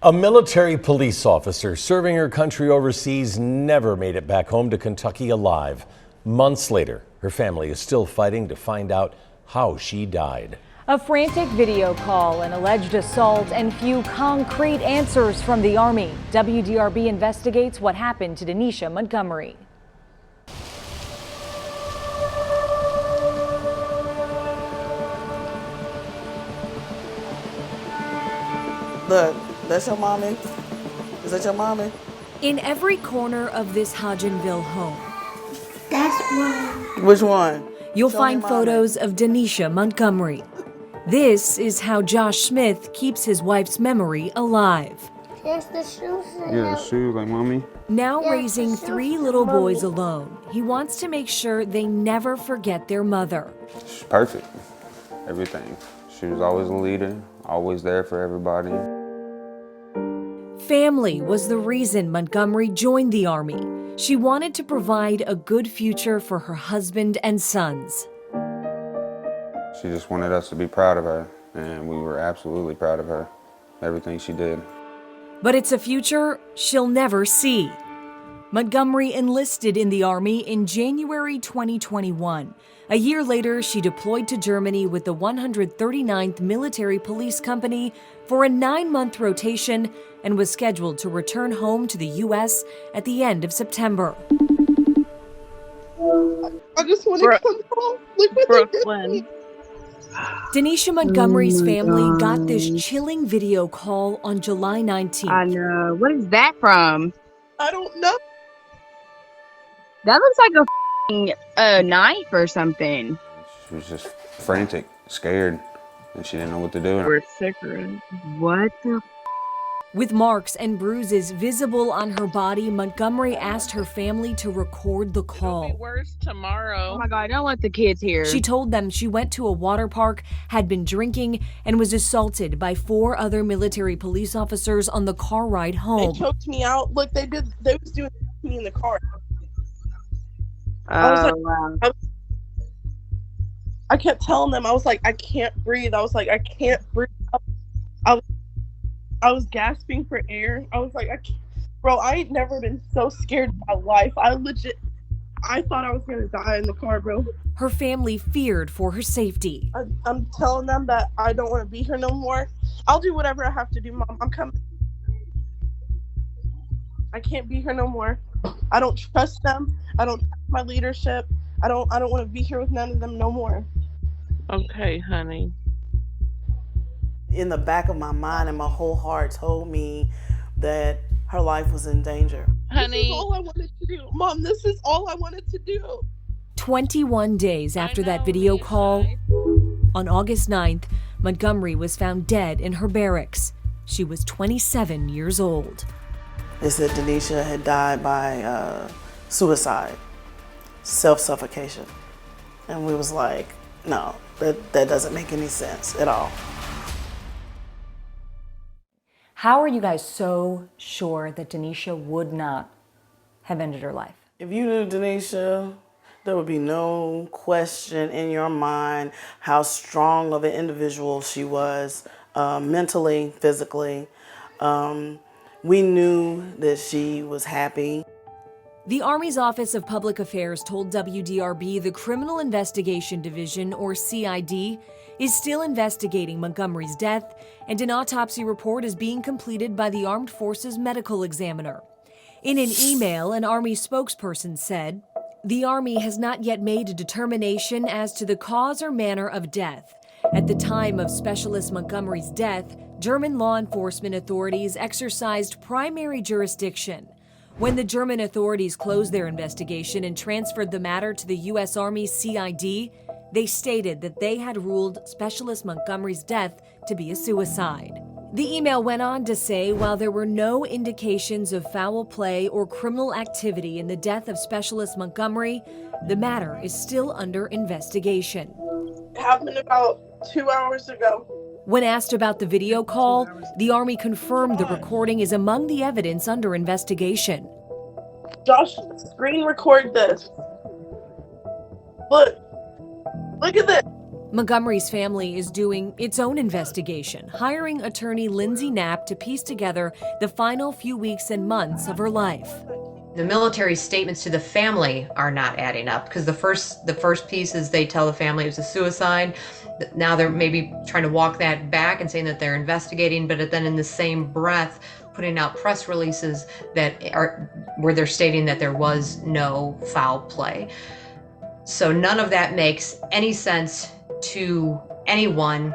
A military police officer serving her country overseas never made it back home to Kentucky alive. Months later, her family is still fighting to find out how she died. A frantic video call, an alleged assault, and few concrete answers from the Army. WDRB investigates what happened to Denisha Montgomery. Look, that's your mommy? Is that your mommy? In every corner of this Hodgenville home, That's one. Which one? you'll Show find me mommy. photos of Denisha Montgomery. This is how Josh Smith keeps his wife's memory alive. There's the shoes. Yeah, the shoes, like mommy. Now Yes, raising the shoes 3 for little mommy. boys alone, he wants to make sure they never forget their mother. She's perfect. Everything. She was always a leader, always there for everybody. Family was the reason Montgomery joined the Army. She wanted to provide a good future for her husband and sons. She just wanted us to be proud of her, and we were absolutely proud of her, everything she did. But it's a future she'll never see. Montgomery enlisted in the Army in January 2021. A year later, she deployed to Germany with the 139th Military Police Company for a 9-month rotation and was scheduled to return home to the U.S. at the end of September. I just want to come home. Look what they did to me. Denisha Montgomery's family got this chilling video call on July 19th. I know. What is that from? I don't know. That looks like a knife or something. She was just frantic, scared, and she didn't know what to do. Or cigarette. What the? With marks and bruises visible on her body, Montgomery asked her family to record the It'll be call. worse tomorrow. Oh my God! Don't let the kids hear. She told them she went to a water park, had been drinking, and was assaulted by 4 other military police officers on the car ride They home. choked me out. Look, they was doing it to me in the car. Oh was like- wow! I kept telling them, I was like, I can't breathe. I was like, I can't breathe. I was gasping for air. I was like, bro, I ain't never been so scared in my life. I thought I was gonna die in the car, bro. Her family feared for her safety. I'm telling them that I don't want to be here no more. I'll do whatever I have to do, Mom. I'm coming. I can't be here no more. I don't trust them. I don't trust my leadership. I don't want to be here with none of them no more. Okay, honey. In the back of my mind and my whole heart told me that her life was in danger. This is all I wanted to do. Mom, this is all I wanted to do. 21 days after that video call, on August 9th, Montgomery was found dead in her barracks. She was 27 years old. They said Denisha had died by suicide, self-suffocation. And we was like, no, that doesn't make any sense at all. How are you guys so sure that Denisha would not have ended her life? If you knew Denisha, there would be no question in your mind how strong of an individual she was, mentally, physically. We knew that she was happy. The Army's Office of Public Affairs told WDRB the Criminal Investigation Division, or CID, is still investigating Montgomery's death, and an autopsy report is being completed by the Armed Forces Medical Examiner. In an email, an Army spokesperson said, "The Army has not yet made a determination as to the cause or manner of death. At the time of Specialist Montgomery's death, German law enforcement authorities exercised primary jurisdiction. When the German authorities closed their investigation and transferred the matter to the U.S. Army CID, they stated that they had ruled Specialist Montgomery's death to be a suicide." The email went on to say while there were no indications of foul play or criminal activity in the death of Specialist Montgomery, the matter is still under investigation. It happened about 2 hours ago. When asked about the video call, the Army confirmed the recording is among the evidence under investigation. Josh, screen record this. Look at this. Montgomery's family is doing its own investigation, hiring attorney Lindsay Knapp to piece together the final few weeks and months of her life. The military statements to the family are not adding up, because the first piece is they tell the family it was a suicide. Now they're maybe trying to walk that back and saying that they're investigating, but then in the same breath putting out press releases where they're stating that there was no foul play. So none of that makes any sense to anyone.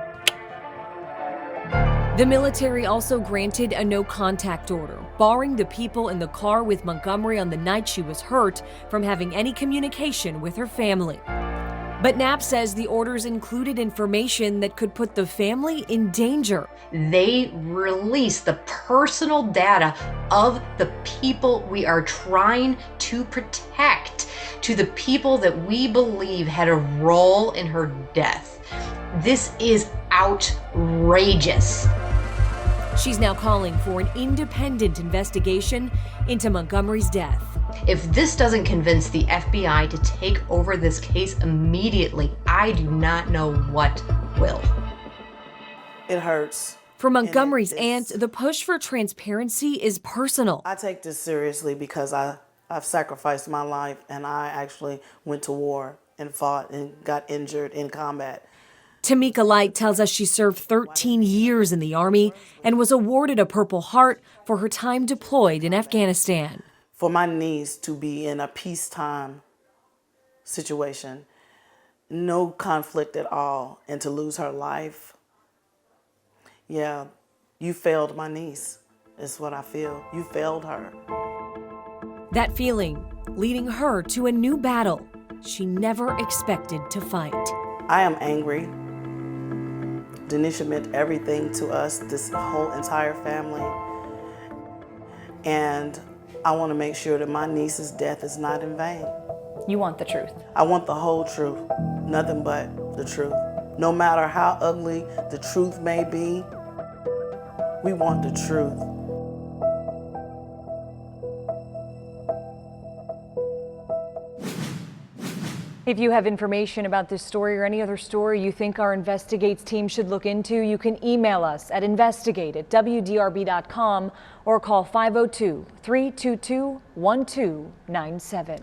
The military also granted a no-contact order, barring the people in the car with Montgomery on the night she was hurt from having any communication with her family. But Knapp says the orders included information that could put the family in danger. They release the personal data of the people we are trying to protect to the people that we believe had a role in her death. This is outrageous. She's now calling for an independent investigation into Montgomery's death. If this doesn't convince the FBI to take over this case immediately, I do not know what will. It hurts. For Montgomery's aunt, the push for transparency is personal. I take this seriously because I've sacrificed my life, and I actually went to war and fought and got injured in combat. Tamika Light tells us she served 13 years in the Army and was awarded a Purple Heart for her time deployed in Afghanistan. For my niece to be in a peacetime situation, no conflict at all, and to lose her life, yeah, you failed my niece, is what I feel. You failed her. That feeling leading her to a new battle she never expected to fight. I am angry. Denisha meant everything to us, this whole entire family. And I want to make sure that my niece's death is not in vain. You want the truth? I want the whole truth, nothing but the truth. No matter how ugly the truth may be, we want the truth. If you have information about this story or any other story you think our Investigates team should look into, you can email us at investigate@wdrb.com or call 502-322-1297.